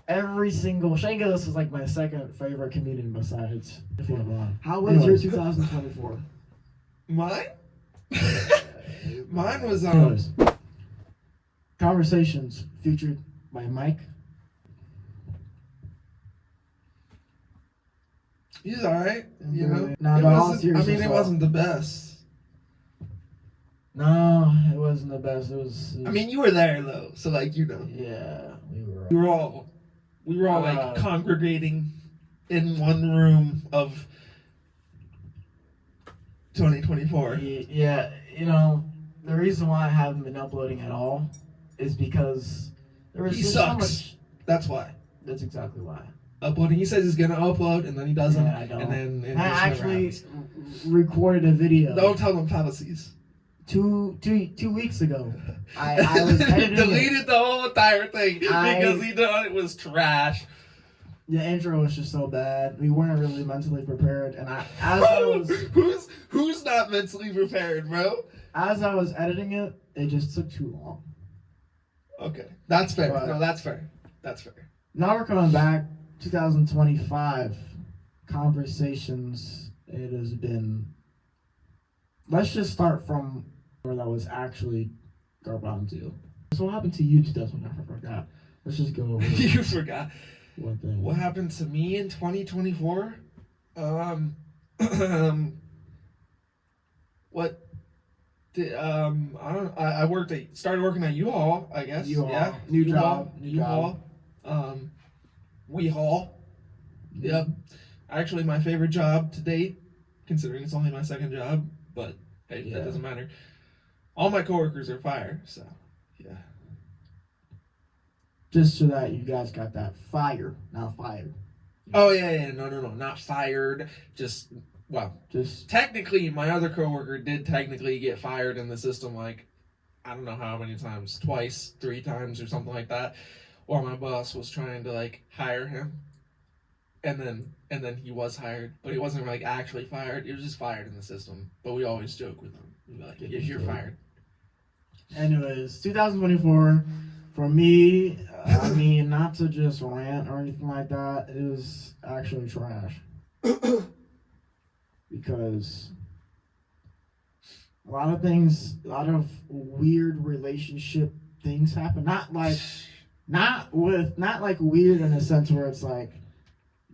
every single Shane Gillis is like my second favorite comedian besides LeBron. How was Anyways. your 2024? Mine? Mine was Anyways, Conversations featured by Mike. He's alright, you know. Nah, It but all wasn't, I seriousness, mean, it though. wasn't the best. No, it wasn't the best. It was I mean, you were there though, so like, you know, yeah, we were. we were all like congregating in one room of 2024. Yeah, you know, the reason why I haven't been uploading at all is because there was He just sucks. so much. That's why. That's exactly why. Uploading. He says he's gonna upload, and then he doesn't. Yeah, I don't. And then it I just never actually happens. recorded a video. Don't tell them fallacies. 2 weeks ago. I was editing deleted the whole entire thing I- because he thought it was trash. The intro was just so bad. We weren't really mentally prepared, and as I was Who's not mentally prepared, bro? editing it, it just took too long. Okay, that's fair. But- No, that's fair. That's fair. Now we're coming back, 2025 conversations. It has been. Let's just start from where that was actually Garbanzo. So what happened to you 2025? I forgot. Let's just go over You forgot. one thing. What happened to me in 2024? What did I started working at U-Haul, I guess. U-Haul. Yeah. New U-Haul. job. U-Haul. We haul. Yep. Actually, my favorite job to date, considering it's only my second job, but hey, Yeah. that doesn't matter. All my coworkers are fire, so yeah. Just so that you guys got that fire, not fired. Oh yeah, no, not fired. Just Just technically, my other coworker did technically get fired in the system, like I don't know how many times, twice, 3 times, or something like that. Or my boss was trying to like hire him, and then he was hired, but he wasn't like actually fired. He was just fired in the system. But we always joke with him, we'd be like, "Yeah, you're fired." anyways, 2024 for me. I mean, not to just rant or anything like that. It was actually trash because a lot of weird relationship things happen. Not like weird in a sense where it's like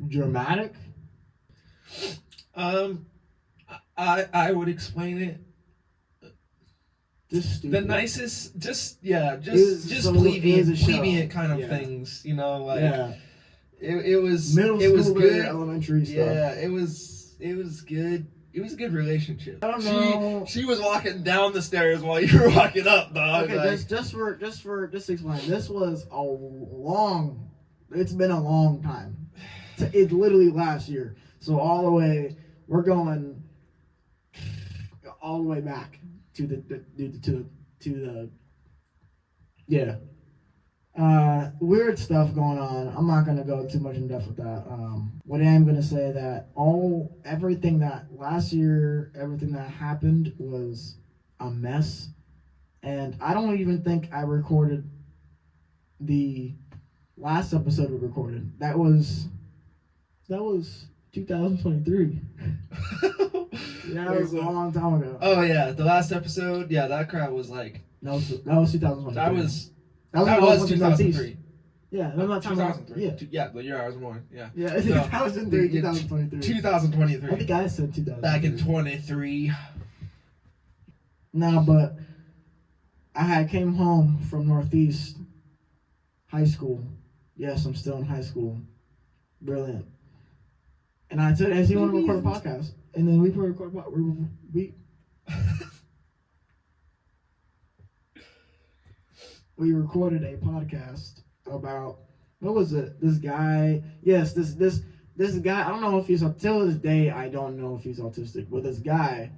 dramatic. I would explain it. Just stupid. The nicest, just It was plebeian a show. kind of Yeah. things, you know, like Yeah, it was middle it was school, good. elementary stuff. Yeah, it was good. It was a good relationship. I don't know. She was walking down the stars while you were walking up, dog. Okay, like, just to explain, this was it's been a long time. It literally last year. So all the way, we're going all the way back to the weird stuff going on. I'm not gonna go too much in depth with that. What I am gonna say that everything that happened was a mess, and I don't even think I recorded the last episode we recorded. That was 2023. Yeah, that was a long time ago. oh yeah, the last episode. Yeah, that crowd was like That was 2023. that was That was 2003. Yeah, no, not 2003. Yeah, Yeah, the year I was born. Yeah. yeah, No, 2003, 2023. 2023. I think I said 2000. Back in 23. No, but I came home from Northeast High School. Yes, I'm still in high school. Brilliant. And I said, "Hey, you want to record a podcast?" And then we recorded. We recorded a podcast about what was it? This guy. Yes, this guy. I don't know if he's till this day. I don't know if he's autistic. But this guy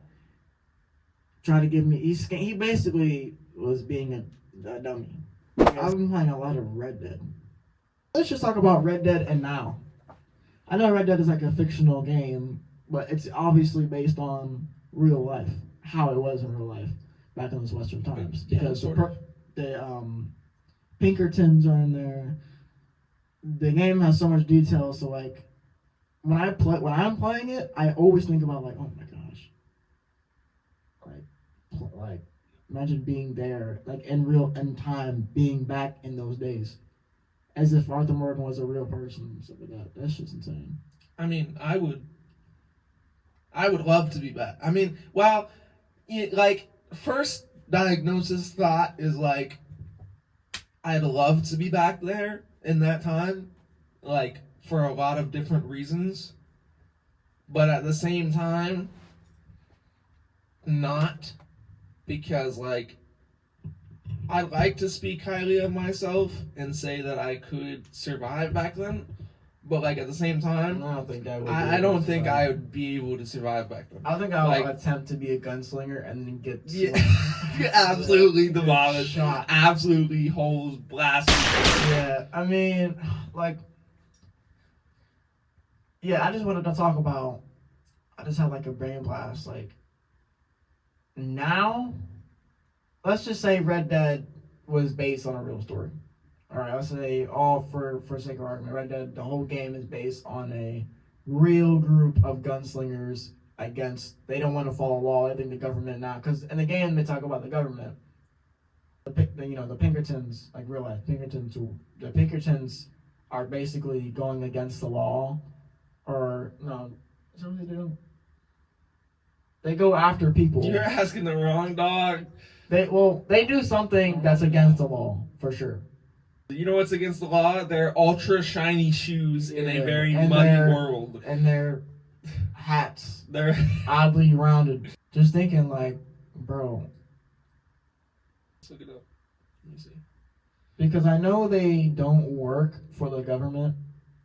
tried to give me. He basically was being a dummy. I've been playing a lot of Red Dead. Let's just talk about Red Dead and now. I know Red Dead is like a fictional game, but it's obviously based on real life, how it was in real life back in those Western times. Yeah, Because sort of. the Pinkertons are in there. the game has so much detail. So like when I'm playing it, I always think about like, oh my gosh, like imagine being there, like in time, being back in those days, as if Arthur Morgan was a real person and stuff like that. That's just insane. I mean, I would love to be back. I mean, well, like first diagnosis thought is like I'd love to be back there in that time, like for a lot of different reasons, but at the same time, not, because like I like to speak highly of myself and say that I could survive back then, but like at the same time, I don't think I would. I don't think I would be able to survive back then. I think I would Like- attempt to be a gunslinger and then get Absolutely demolished. Shot. Absolutely holes blasted. Yeah, I mean, like, yeah, I just wanted to talk about. I just had like a brain blast. Like, now, let's just say Red Dead was based on a real story. All right, let's say all for sake of argument, Red Dead, the whole game is based on a real group of gunslingers against. They don't want to follow law. I think the government now, because in the game they talk about the government. The Pinkertons, like real life Pinkertons, the Pinkertons are basically going against the law, or no, is that what they do? They go after people. You're asking the wrong dog. They do something that's against the law for sure. You know what's against the law? They're ultra shiny shoes in a very And muddy they're- world. And their hats They're oddly rounded. Just thinking like, bro, let's look it up. Let me see. because I know they don't work for the government.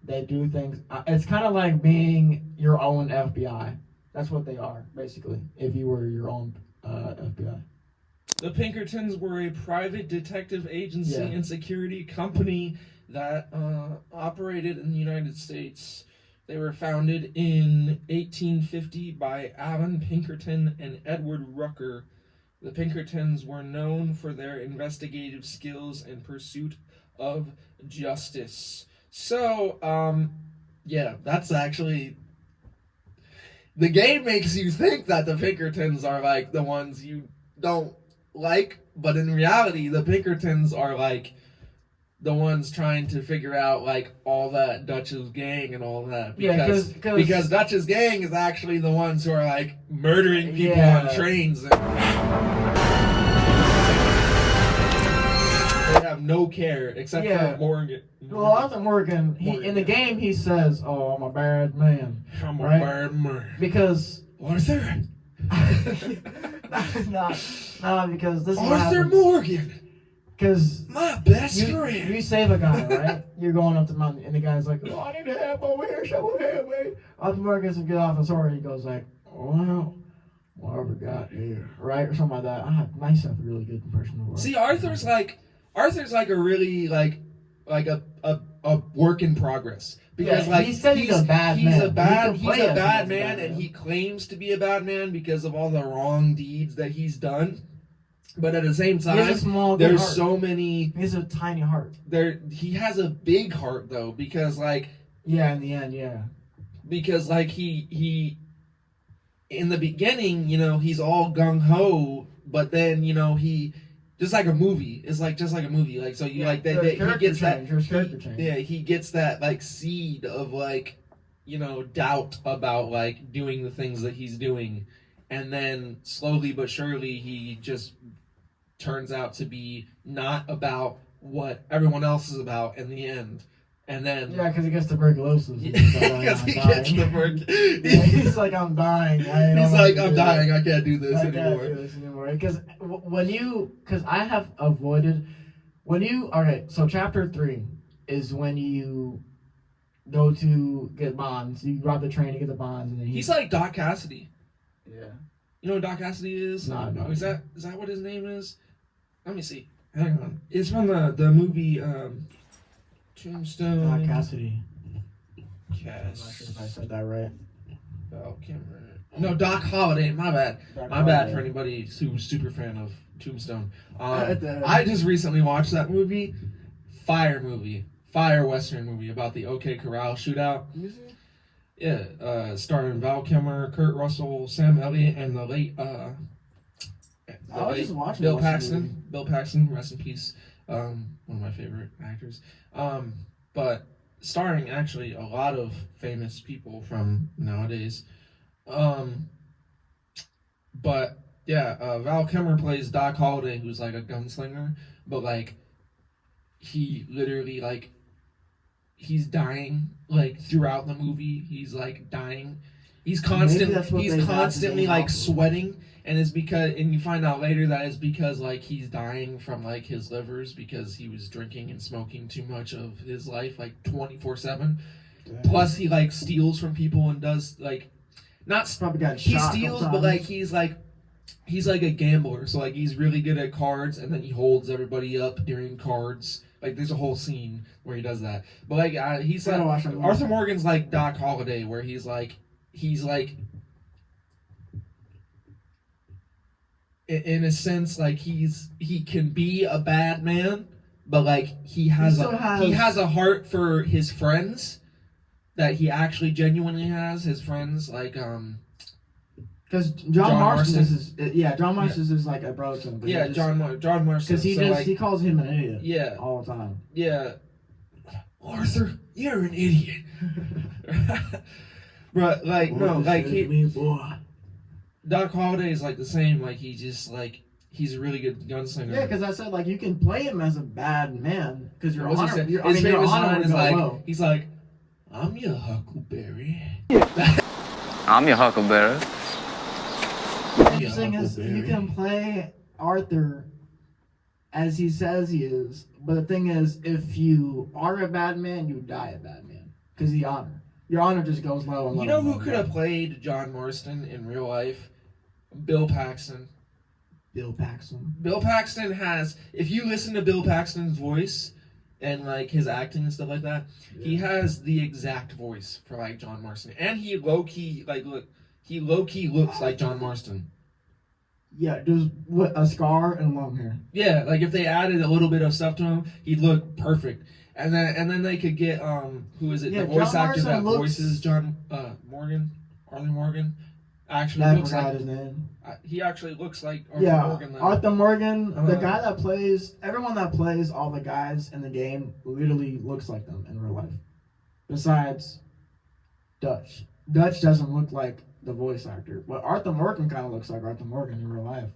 They do things. It's kind of like being your own FBI. That's what they are, basically. If you were your own FBI. The Pinkertons were a private detective agency Yeah. and security company that operated in the United States. They were founded in 1850 by Alan Pinkerton and Edward Rucker. The Pinkertons were known for their investigative skills and pursuit of justice. So, yeah, that's actually... The game makes you think that the Pinkertons are like the ones you don't like, but in reality, the Pinkertons are like the ones trying to figure out like all that Dutch's gang and all that. Because, Yeah, because Dutch's gang is actually the ones who are like murdering people Yeah. on trains. And they have no care except Yeah. for Morgan. Well, Arthur Morgan, in the game he says, "Oh, I'm a bad man," I'm a right? bad man. because Arthur. no, because this is what Arthur happens. Morgan, Because my best you friend. save a guy, right? You're going up the mountain, and the guy's like, "Oh, I need help over here, shovel help me." Arthur Morgan gets to get off his horse. He goes like, "Well, whatever got here," right, or something like that. I might have a really good impression of Arthur. See, Arthur's like a really like a work in progress, because Yeah, like he said he's a bad man. He's He a bad can play as man, a bad and man. he claims to be a bad man because of all the wrong deeds that he's done. But at the same He has a time, small, good there's heart. so many. He has a tiny heart. He has a big heart though, because like Yeah, in the end, yeah. he in the beginning, he's all gung ho, but then he just like a movie. It's like just like a movie. Like so you like that he gets that character change. yeah, he gets that like seed of like doubt about like doing the things that he's doing, and then slowly but surely he just turns out to be not about what everyone else is about in the end. And then Yeah, because he gets tuberculosis. because he gets He's like, I'm dying. He's like, I'm dying. I can't do this I can't anymore. do this anymore. Because I have avoided okay. So chapter 3 is when you go to get bonds. You rob the train to get the bonds, and then He's like Doc Cassidy. yeah. You know who Doc Cassidy is? No. Is that what his name is? Let me see. Hang on. It's from the movie Tombstone. Not Cassidy. I'm not Cass. sure if I said that right. Val Kilmer. No, Doc Holliday. My bad. My bad for anybody who's super fan of Tombstone. I just recently watched that movie. Fire movie. fire western movie about the OK Corral shootout. Yeah, starring Val Kilmer, Kurt Russell, Sam Elliott, and the late I was just watching Bill the Western Paxton. movie. Bill Paxton, rest in peace. One of my favorite actors. But starring actually a lot of famous people from nowadays. But yeah, Val Kilmer plays Doc Holliday, who's like a gunslinger, but like he literally like he's dying like throughout the movie. He's like dying. He's constantly like sweating, and it's because and you find out later that it's because like he's dying from like his livers because he was drinking and smoking too much of his life like 24/7. Plus he like steals from people and does like not Probably got he shot steals, sometimes. but like he's like a gambler, so like he's really good at cards, and then he holds everybody up during cards. Like there's a whole scene where he does that. But like he's like Arthur Morgan's like Doc Holliday, where he's like in a sense like he can be a bad man, but like he has a heart for his friends that he actually genuinely has. His friends like because John Marston is like a brother to him. Yeah, John Marston. Because he calls him an idiot. Yeah, all the time. Yeah, Arthur, you're an idiot. But like no, like Doc Holliday is like the same. Like he just like he's a really good gunslinger. Yeah, because I said like you can play him as a bad man because your honor. His famous line is like he's like, "I'm your Huckleberry." I'm your Huckleberry. The interesting is you can play Arthur as he says he is, but the thing is, if you are a bad man, you die a bad man because your honor just goes low and low. You know who could have played John Marston in real life? Bill Paxton. Bill Paxton has. If you listen to Bill Paxton's voice and like his acting and stuff like that, he has the exact voice for like John Marston, and he low key looks like John Marston. Yeah, just a scar and long hair. Yeah, like if they added a little bit of stuff to him, he'd look perfect. And then they could get who is it? Yeah, the voice John actor Marston that voices John Arthur Morgan. Actually, I looks forgot like his name. He actually looks like Arthur Morgan. Though. Arthur Morgan, the guy that plays everyone that plays all the guys in the game, literally looks like them in real life. Besides Dutch. Dutch doesn't look like the voice actor, but Arthur Morgan kind of looks like Arthur Morgan in real life.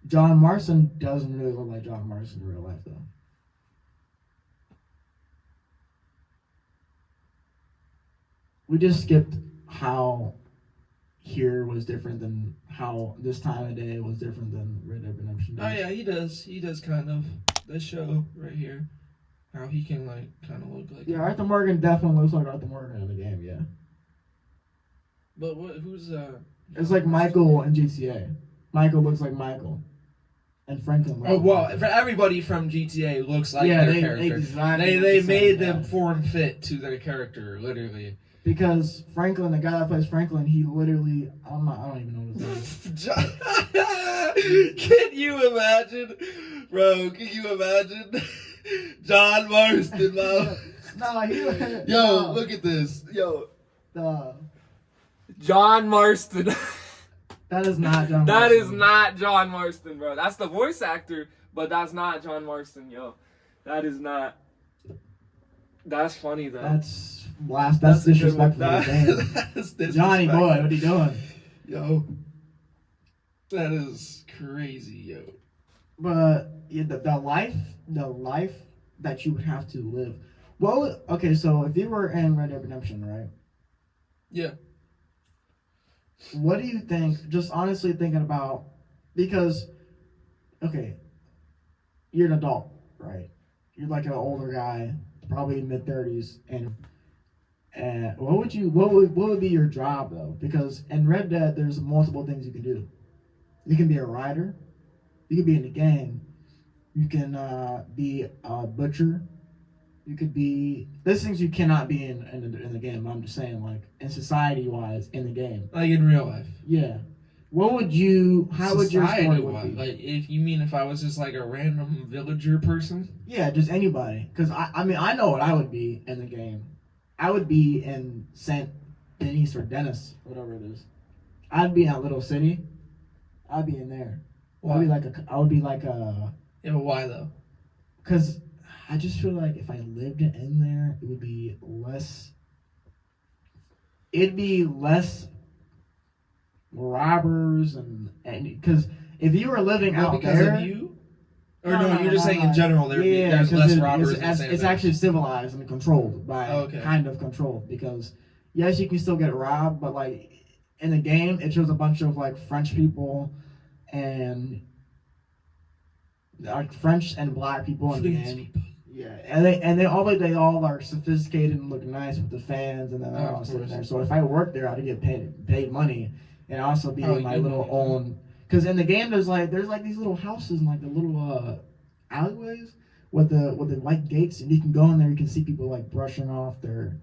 John Marston doesn't really look like John Marston in real life, though. We just skipped how here was different than how this time of day was different than Red Dead Redemption does. Oh yeah, he does. He does kind of. This show right here, how he can like kind of look like. Yeah, Arthur Morgan definitely looks like Arthur Morgan in the game. Yeah. But who's It's like Michael in GTA. Michael looks like Michael, and Franklin. Oh well, for everybody from GTA looks like their character. Exactly they made them form fit to their character, literally. Because Franklin, the guy that plays Franklin, he literally I don't even know what his name is. Can you imagine, bro? Can you imagine John Marston, bro? No, look at this, John Marston. That is not John Marston. That is not John Marston, bro. That's the voice actor, but that's not John Marston, yo. That is not. That's funny though. That's disrespectful. Johnny boy, what are you doing? Yo. That is crazy, yo. But yeah, the life that you would have to live. Well, okay, so if you were in Red Dead Redemption, right? Yeah. What do you think, just honestly thinking about, because, okay, you're an adult, right? You're like an older guy, probably mid-30s, and what would be your job, though? Because in Red Dead, there's multiple things you can do. You can be a rider, you can be in the gang, you can be a butcher, you could be. There's things you cannot be in the game. I'm just saying, like in society wise, in the game. Like in real life. Yeah. What would you? How would your story Society would wise, be? like if I was just like a random villager person. Yeah, just anybody. Because I mean, I know what I would be in the game. I would be in Saint Denis or Dennis, whatever it is. I'd be in that little city. I'd be in there. Why? I would be like a. Yeah, but why though? Because I just feel like if I lived in there, it would be less. It'd be less robbers and because if you were living Well, out because there, of you? Or no, you're just saying in general there's because less robbers in San it's Diego. actually civilized and controlled by Okay. kind of controlled because yes, you can still get robbed, but like in the game, it shows a bunch of like French people and like French and black people in the game. Yeah, and they all are sophisticated and look nice with the fans, and then they're all sitting there. So if I worked there, I'd get paid money, and also be in my little own. Because in the game, there's like these little houses and like the little alleyways with the white gates, and you can go in there. You can see people like brushing off their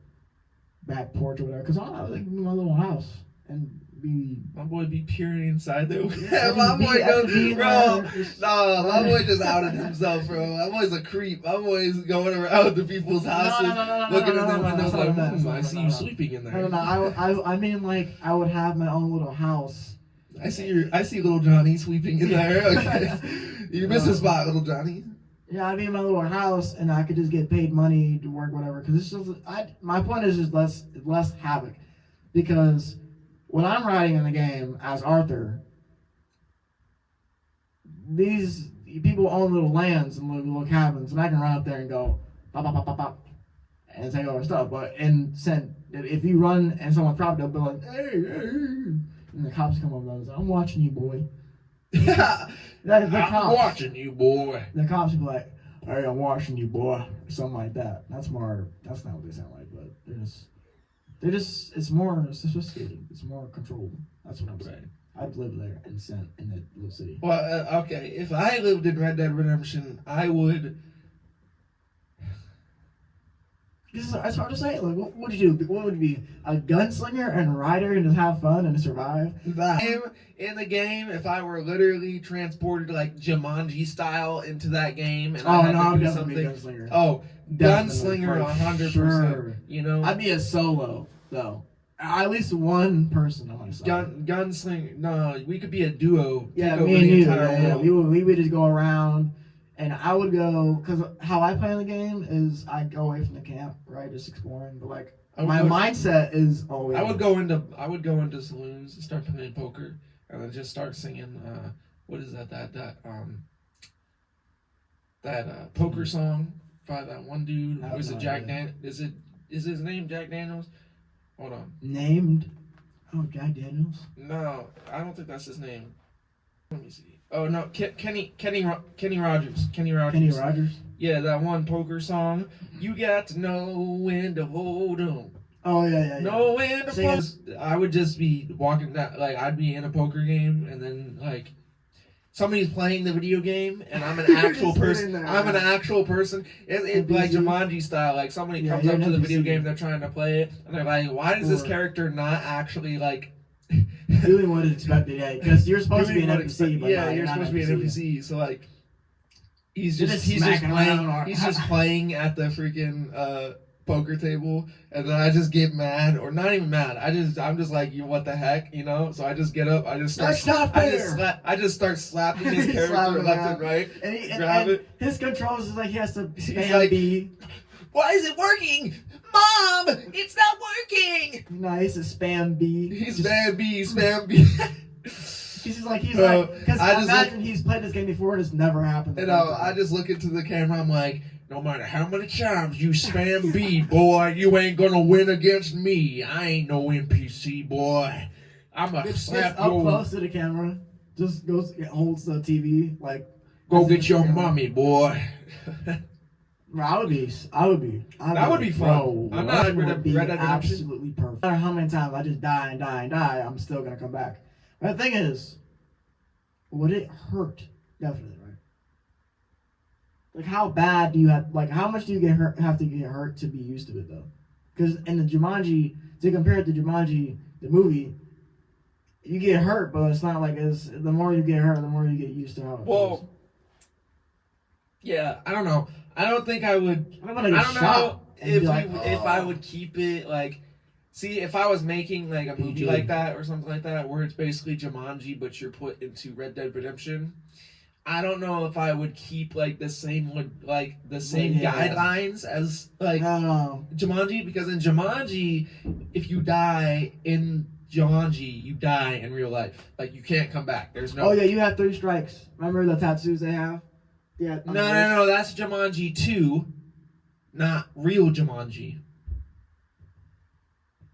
back porch or whatever. Because I like my little house and be. My boy be peering inside there. Yeah, My boy goes, bro. Just, No, my boy just outed himself, bro. My boy's a creep. My boy's going around to people's houses, looking at them windows like, I see you sleeping in there. I mean, like, I would have my own little house. I see little Johnny sleeping in there. Okay. You missed a spot, little Johnny. Yeah, I'd be in my little house, and I could just get paid money to work, whatever. Because it's just, my point is just less havoc. Because when I'm riding in the game as Arthur, these people own little lands and little cabins, and I can run up there and go, pop, pop, pop, pop, pop, and take over stuff. But if you run and someone's property, they'll be like, hey, and the cops come over and say, I'm watching you, boy. I'm watching you, boy. The cops will be like, hey, I'm watching you, boy. Or something like that. That's not what they sound like, but it's more sophisticated. It's more controlled. That's what I'm saying. I'd live there in that little city. Well, okay. If I lived in Red Dead Redemption, I would. It's hard to say. Like, what would you do? What would you be? A gunslinger and a rider and just have fun and survive? In the game, if I were literally transported like Jumanji style into that game, and I had to do something. gunslinger. Oh, gunslinger, 100%. Sure. You know, I'd be a solo though. At least one person on my side. Gunslinger. No, we could be a duo. Yeah, me and you. Yeah. We would just go around. And I would go, because how I play in the game is I go away from the camp, right, just exploring. But like my mindset is always. I would go into saloons and start playing poker, and then just start singing. What is that poker song by that one dude? Was it Jack Is his name Jack Daniels? Hold on. Named? Oh, Jack Daniels. No, I don't think that's his name. Let me see. Oh no, Kenny Rogers. Kenny Rogers. Yeah, that one poker song. You got to know when to hold 'em. Oh yeah. Know when to focus. I would just be walking down, like I'd be in a poker game, and then like somebody's playing the video game, and I'm an actual person. I'm an actual person. It's like Jumanji style. Like somebody comes up to the video game, they're trying to play it, and they're like, "Why does this character not actually like?" Doing what is expected, yeah, because you're supposed to be an NPC, but you're supposed to be an NPC. So like, he's just playing at the freaking poker table, and then I just get mad, or not even mad. I'm just like, what the heck, you know? So I just get up, I just start slapping his character left and right, grab it. His controls is like he has to spam B. Why is it working? Mom, it's not working. Nice, spam B. Spam B. He's like, because I imagine he's played this game before and it's never happened. You know, I just look into the camera. I'm like, no matter how many times you spam B, boy, you ain't gonna win against me. I ain't no NPC, boy. I'm gonna slap up close to the camera. Just holds the TV like. Go get your mommy, boy. That would be fun. I'm not Red Dead absolutely perfect. No matter how many times I just die, I'm still gonna come back. But the thing is, would it hurt? Definitely, right? Like, how bad do you have? Like, how much do you have to get hurt to be used to it, though? Because in the Jumanji, to compare it to Jumanji, the movie, you get hurt, but it's not like it's the more you get hurt, the more you get used to how it feels. Well, yeah, I don't know. I don't think I would. I'm gonna get I don't shot know and if be like, if I would keep it like. See, if I was making like a movie PG. like that or something like that, where it's basically Jumanji, but you're put into Red Dead Redemption, I don't know if I would keep like the same Yeah. guidelines as like No. Jumanji, because in Jumanji, if you die in Jumanji, you die in real life. Like you can't come back. There's no. Oh yeah, you have 3 strikes. Remember the tattoos they have? Yeah. No. That's Jumanji 2, not real Jumanji.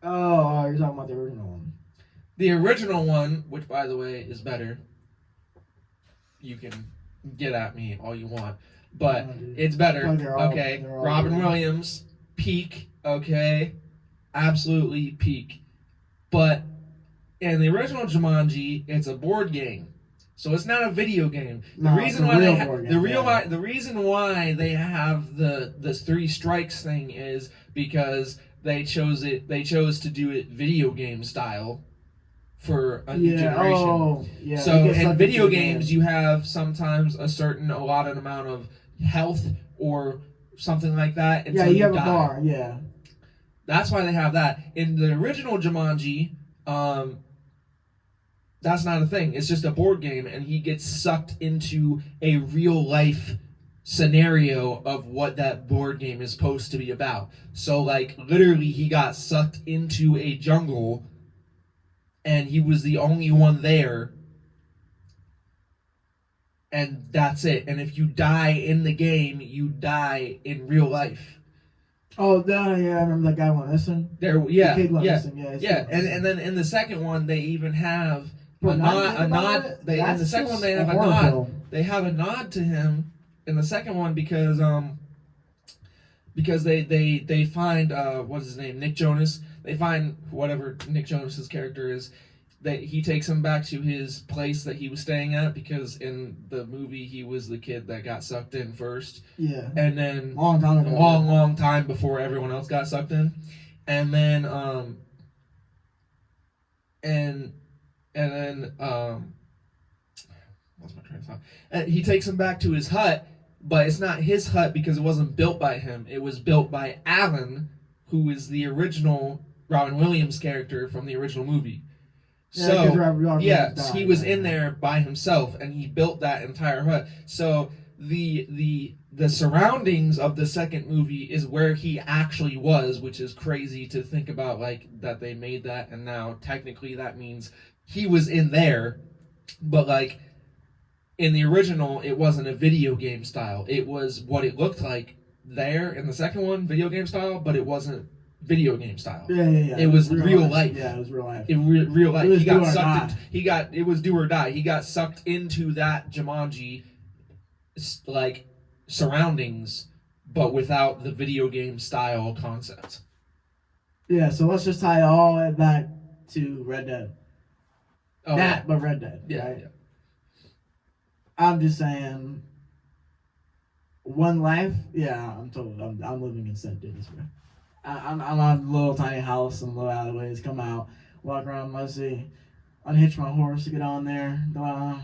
Oh, you're talking about the original one. The original one, which by the way is better. You can get at me all you want, but it's better. Okay, Robin Williams, peak. Okay, absolutely peak. But in the original Jumanji, it's a board game, so it's not a video game. The reason why the reason why they have the 3 strikes thing is because they chose to do it video game style for a new generation. Oh, yeah. So in video games, you have sometimes a lot of amount of health or something like that. Yeah, you have a bar. Yeah. That's why they have that. In the original Jumanji, that's not a thing. It's just a board game, and he gets sucked into a real life scenario of what that board game is supposed to be about. So like literally he got sucked into a jungle and he was the only one there, and that's it. And if you die in the game, you die in real life. Oh, yeah, I remember that guy went missing. The kid went missing. Yeah. And then in the second one they even have But a nod. They in the second one they have a nod. Film. They have a nod to him in the second one because they find what's his name, Nick Jonas. They find whatever Nick Jonas's character is. That he takes him back to his place that he was staying at, because in the movie he was the kid that got sucked in first. Yeah. And then long time ago. long time before everyone else got sucked in. And then what's my train of thought? He takes him back to his hut, but it's not his hut because it wasn't built by him. It was built by Alan, who is the original Robin Williams character from the original movie. He was in there by himself, and he built that entire hut. So the surroundings of the second movie is where he actually was, which is crazy to think about, like that they made that, and now technically that means he was in there, but like in the original, it wasn't a video game style. It was what it looked like there in the second one, video game style, but it wasn't video game style. Yeah. It was real life. Yeah, it was real life. Real life. He got sucked. It was do or die. He got sucked into that Jumanji, like surroundings, but without the video game style concept. Yeah. So let's just tie all it back to Red Dead. Oh, but Red Dead. Yeah. Right? Yeah. I'm just saying. One life. Yeah, I'm living in St. Davis, bro. I'm on a little tiny house and little alleyways. Come out, walk around, let's see, unhitch my horse, get on there, go out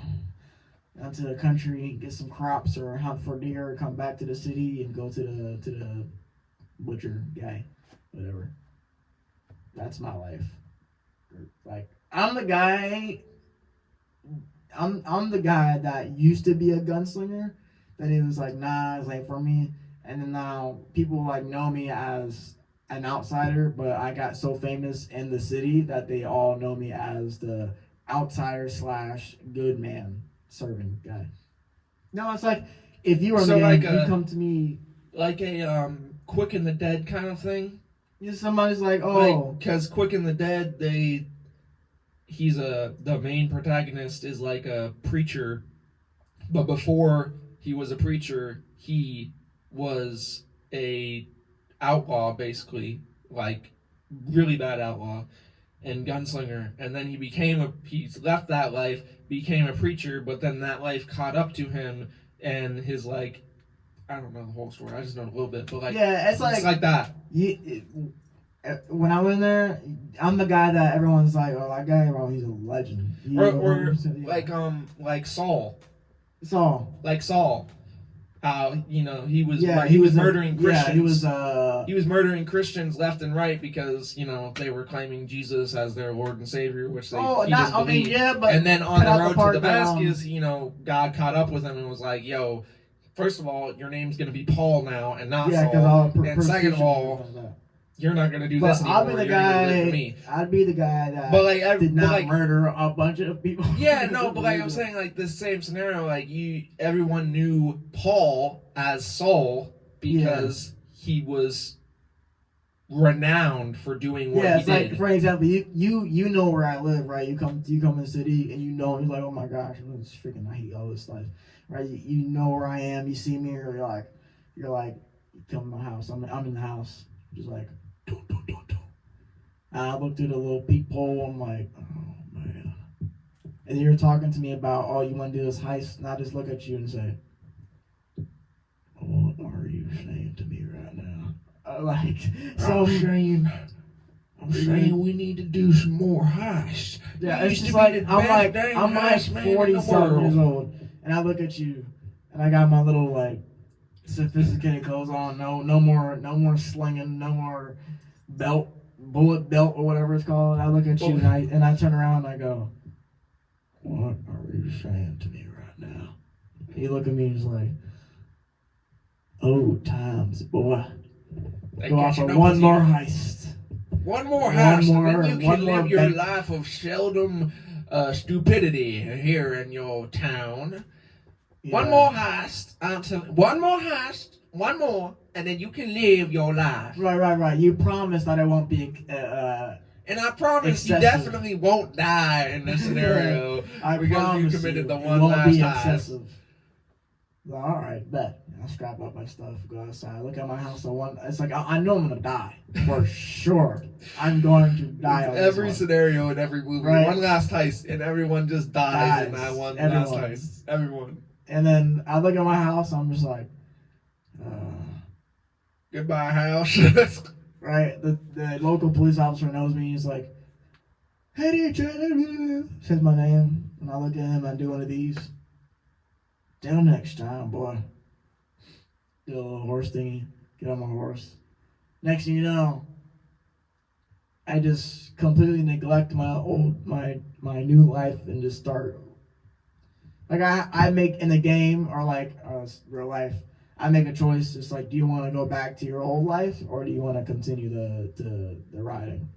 to the country, get some crops or hunt for deer, come back to the city and go to the butcher guy, whatever. That's my life. Like I'm the guy that used to be a gunslinger. Then he was like, nah, it's like for me. And then now people like know me as an outsider, but I got so famous in the city that they all know me as the outsider / good man serving guy. No, it's like if you were so me, you come to me like a Quick and the Dead kind of thing. Yeah, somebody's like, oh, because Quick and the Dead, the main protagonist is like a preacher, but before he was a preacher, he was a outlaw, basically, like really bad outlaw and gunslinger, and then he left that life, became a preacher, but then that life caught up to him, and his like, I don't know the whole story, I just know a little bit, but like, yeah, it's like that. when I went there, I'm the guy that everyone's like, oh, that guy, bro, he's a legend. Or Yeah. like Saul. Saul. Like Saul. How, he was murdering Christians. Yeah, he was He was murdering Christians left and right because, they were claiming Jesus as their Lord and Savior, which he didn't believe. Yeah, but and then on the road to that, Damascus, God caught up with him and was like, yo, first of all, your name's going to be Paul now and not Saul. And second of all, you're not going to do this anymore. I'd be the guy. I'd be the guy that did not murder a bunch of people. Yeah, no, but I'm saying, this same scenario, everyone knew Paul as Saul because he was renowned for doing what he did. Like, for example, you know where I live, right? You come in the city and you're like, oh my gosh, it's freaking, I hate all this stuff, right? You know where I am. You see me, or you're like, you come to my house. I'm in the house, just like. I look through the little peephole. I'm like, oh man. And you're talking to me about, oh, you want to do this heist, and I just look at you and say, what are you saying to me right now? I'm saying we need to do some more heists. Yeah, it's just like I'm like 40-something years old, and I look at you, and I got my little sophisticated clothes on. No more slinging, no more bullet belt or whatever it's called. I look at you and I turn around and I go, what are you saying to me right now? You look at me and he's like, old times, boy. Go off for one more heist. One more heist, and then you can live your life of seldom stupidity here in your town. Yeah. One more heist, one more, and then you can live your life. Right. You promise that it won't be and I promise excessive. You definitely won't die in this scenario because you committed the one last heist. All right, bet. I'll scrap up my stuff, go outside, look at my house. It's like I know I'm gonna die for sure. I'm going to die. On every scenario in every movie, right? One last heist, and everyone just dies in that one last heist. Everyone. And then I look at my house. I'm just like, goodbye, house. Right. The local police officer knows me. He's like, hey, dear, says my name, and I look at him. I do one of these. Till next time, boy. Do a little horse thingy. Get on my horse. Next thing you know, I just completely neglect my new life and just start. Like I make in the game or real life, I make a choice. It's like, do you want to go back to your old life or do you want to continue the riding?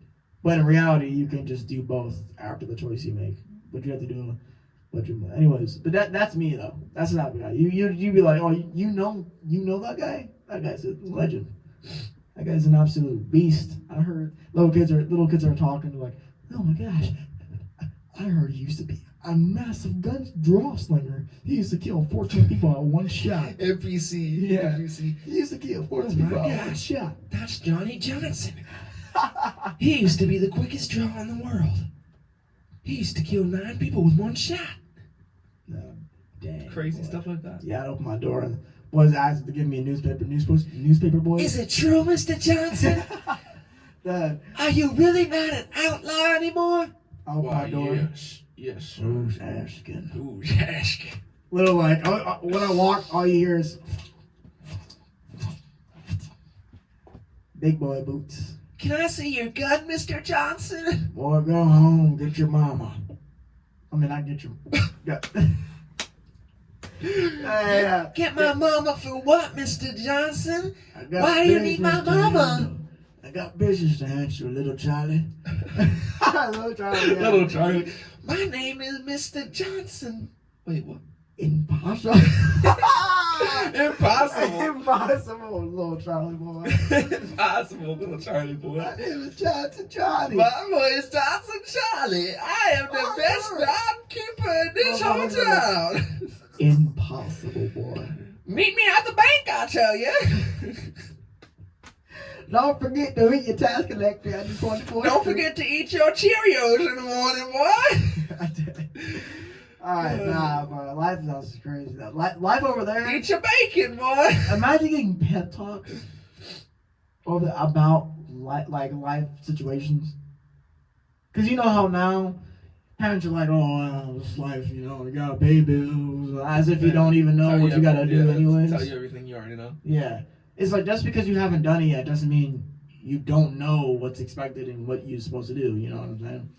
But in reality, you can just do both after the choice you make. But you have to do. Anyways, but that's me though. That's not the guy. You be like, oh, you know that guy? That guy's a legend. That guy's an absolute beast. I heard little kids are talking. They're like, oh my gosh, I heard he used to be a massive gun draw slinger. He used to kill 14 people at one shot. NPC. Yeah. NPC. He used to kill 14 people at one shot. That's Johnny Johnson. He used to be the quickest draw in the world. He used to kill 9 people with one shot. No, dang. Crazy stuff like that. Yeah, I'd open my door and boys asked to give me a newspaper boy. Is it true, Mr. Johnson? Dad. Are you really not an outlaw anymore? I open my door. Yes. Who's asking? Little when I walk, all you hear is big boy boots. Can I see your gun, Mr. Johnson? Boy, go home, get your mama. I mean, I get your... Get my mama for what, Mr. Johnson? Why do you need my mama? I got business to answer, little Charlie. Little Charlie. My name is Mr. Johnson. Wait, what? Impossible. Impossible, little Charlie boy. Impossible, little Charlie boy. My name is Johnson Charlie. My name is Johnson Charlie. I am the best groundkeeper in this whole town. Impossible, boy. Meet me at the bank, I tell you. Don't forget to eat your tax collector at the 24th. Don't forget to eat your Cheerios in the morning, boy. I did. Alright, nah, bro. Life is crazy. Life over there. Eat your bacon, boy. Imagine getting pep talk. about like life situations? Because you know how now parents are like, oh, it's life, you know, you gotta pay bills, as if you don't even know what you gotta do anyways. Tell you everything you already know. Yeah. It's like just because you haven't done it yet doesn't mean you don't know what's expected and what you're supposed to do, you know what I'm saying?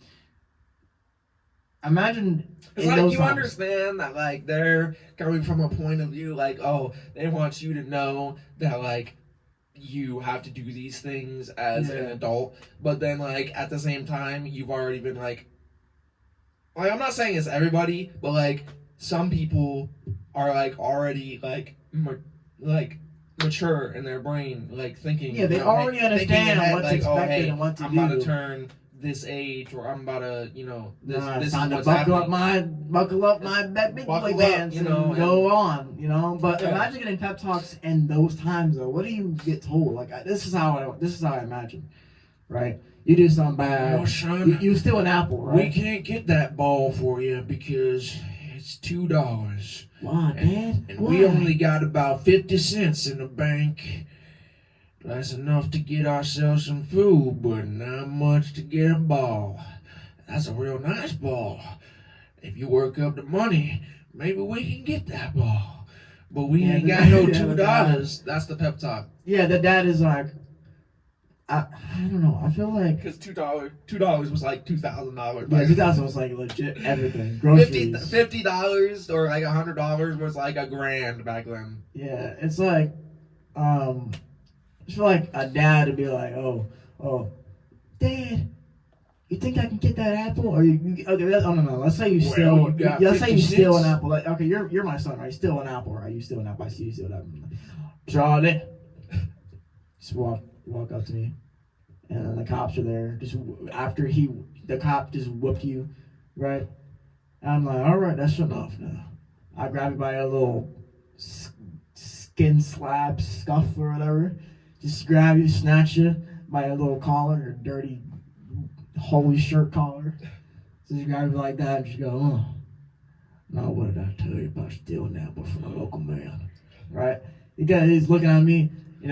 Imagine it's like you understand that like they're coming from a point of view like, oh, they want you to know that like you have to do these things as an adult, but then like at the same time you've already been like I'm not saying it's everybody, but like some people are like already like mature in their brain, like thinking. Yeah, they already understand what's expected and what to do. I'm about to turn this age, or I'm about to, this is what's buckle happening. Buckle up my big boy pants, and go on, But imagine getting pep talks in those times, though. What do you get told? Like this is how I imagine, right? You do something bad. Oh, son, you steal an apple, right? We can't get that ball for you because it's $2. Why, Dad? And we only got about 50 cents in the bank. That's enough to get ourselves some food, but not much to get a ball. That's a real nice ball. If you work up the money, maybe we can get that ball. But we ain't got no $2. That's the pep talk. Yeah, the dad is like, I don't know. I feel like because $2 was like $2,000. Yeah, 2000 was like legit everything. Groceries. $50 or like $100 was like $1,000 back then. Yeah, it's like, I feel like a dad would be like, oh, Dad, you think I can get that apple? Or okay, no. Let's say you steal. Let's say you steal an apple. Like, okay, you're my son, right? You steal an apple, right? You steal an apple. I see you steal an apple. Charlie, just walk up to me, and then the cops are there. Just after the cop just whooped you, right? And I'm like, all right, that's enough now. I grab you by a little skin slap, scuff or whatever. Just grab you, snatch you by a little collar, your dirty, holy shirt collar. So you grab you like that and just go, oh. Now what did I tell you about stealing that apple from a local man? Right? Because he's looking at me.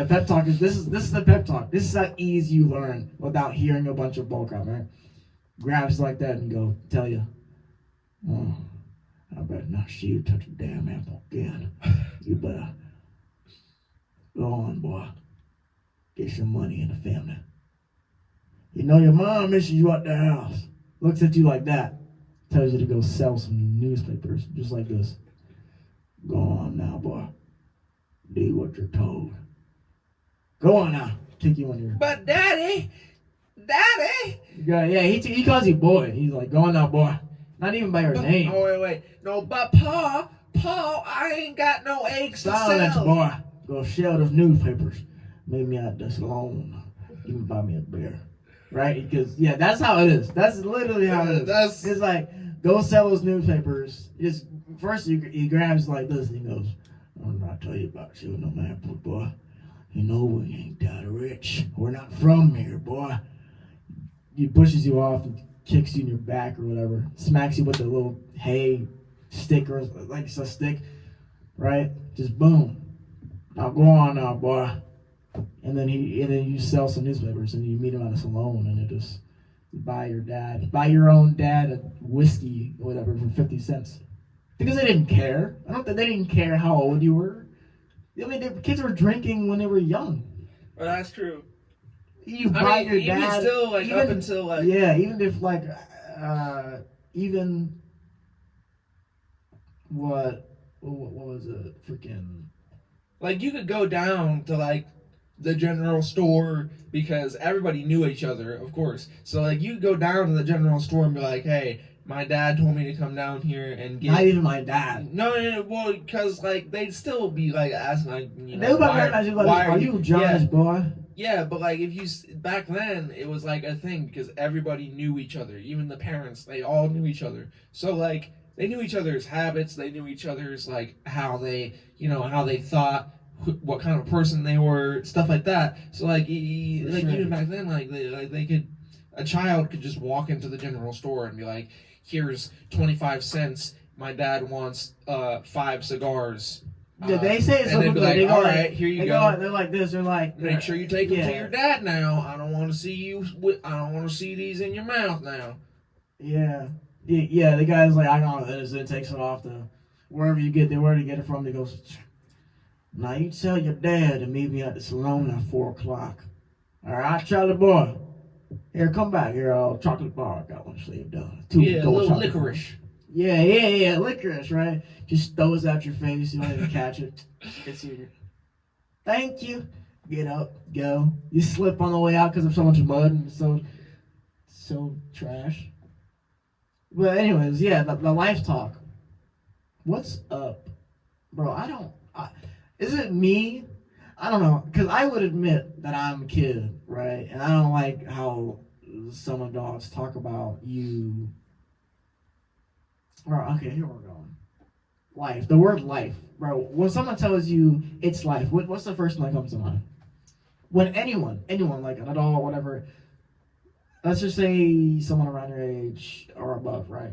Pep talk is this is the pep talk. This is how easy you learn without hearing a bunch of bullcrap, right? Grabs like that and go, tell you, oh, I better not see you touch a damn apple again. You better go on, boy. Get some money in the family. Your mom misses you at the house. Looks at you like that. Tells you to go sell some newspapers, just like this. Go on now, boy. Do what you're told. Go on now. Kick you on your... But Daddy! Yeah, he calls you boy. He's like, go on now, boy. Not even by your name. Oh, wait. No, but Pa, I ain't got no eggs to sell. Silence, boy. Go sell those newspapers. Meet me at the salon. You can buy me a beer. Right? Because, that's how it is. That's literally how it is. It's like, go sell those newspapers. First, he grabs like this and he goes, I'm not tell you about stealing no man, boy. We ain't that rich. We're not from here, boy. He pushes you off and kicks you in your back or whatever. Smacks you with a little hay stick or like it's a stick. Right? Just boom. Now go on now, boy. And then you sell some newspapers and you meet him at a salon and you just buy your own dad a whiskey or whatever for 50 cents. Because they didn't care. I don't think they didn't care how old you were. I mean, the kids were drinking when they were young. Well, that's true. You buy your dad. Still, like, up until, like... Yeah, even if, like, what was it? Freaking... Like, you could go down to, like, the general store because everybody knew each other, of course. So, like, you could go down to the general store and be like, hey... My dad told me to come down here and get... Not even my dad. No, well, because, like, they'd still be, like, asking, like, why are you John's boy? Yeah, but, like, back then, it was, like, a thing because everybody knew each other. Even the parents, they all knew each other. So, like, they knew each other's habits. They knew each other's, like, how they thought, what kind of person they were, stuff like that. So, like, even back then, they could... A child could just walk into the general store and be like, here's 25 cents. My dad wants 5 cigars. Did they say it and so they'd be quickly? like, They go all like, right, here you they go. They're like this. They're like, Make sure you take them to yeah. your dad now. I don't want to see you. I don't want to see these in your mouth now. Yeah. Yeah, the guy's like, I don't know this. It takes it off the wherever you get it from. He goes, now you tell your dad to meet me at the salon at 4:00. All right, Charlie boy. Here, come back here. Chocolate bar. I got one sleeve done. Yeah, a little licorice. Yeah, licorice, right? Just throws out your face. You don't even catch it. It's you. Thank you. Get up, go. You slip on the way out because of so much mud and so trash. But anyways, yeah, the life talk. What's up, bro? Is it me? I don't know, because I would admit that I'm a kid, right? And I don't like how some adults talk about you. Bro, okay, here we're going. Life. The word life, bro. When someone tells you it's life, what's the first thing that comes to mind? When anyone, like an adult, whatever, let's just say someone around your age or above, right?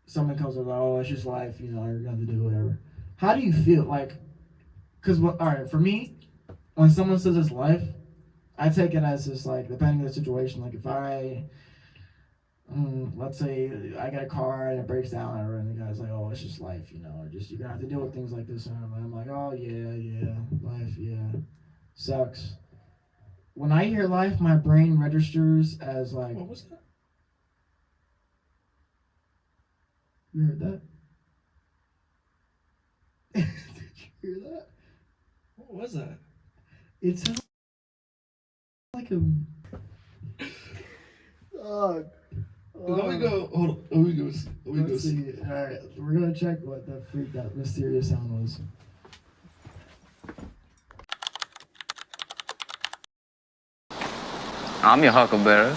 Someone comes with, oh, it's just life, you're going to have to do whatever. How do you feel? Like, because, all right, for me, when someone says it's life, I take it as just like, depending on the situation, like if let's say I get a car and it breaks down and the guy's like, oh, it's just life, or just you're going to have to deal with things like this. And I'm like, oh, yeah, life, yeah, sucks. When I hear life, my brain registers as like... What was that? You heard that? Did you hear that? What was that? It sounds like a... Let me go. Hold on. Let me go. Let's see. All right, we're gonna check what that mysterious sound was. I'm your Huckleberry.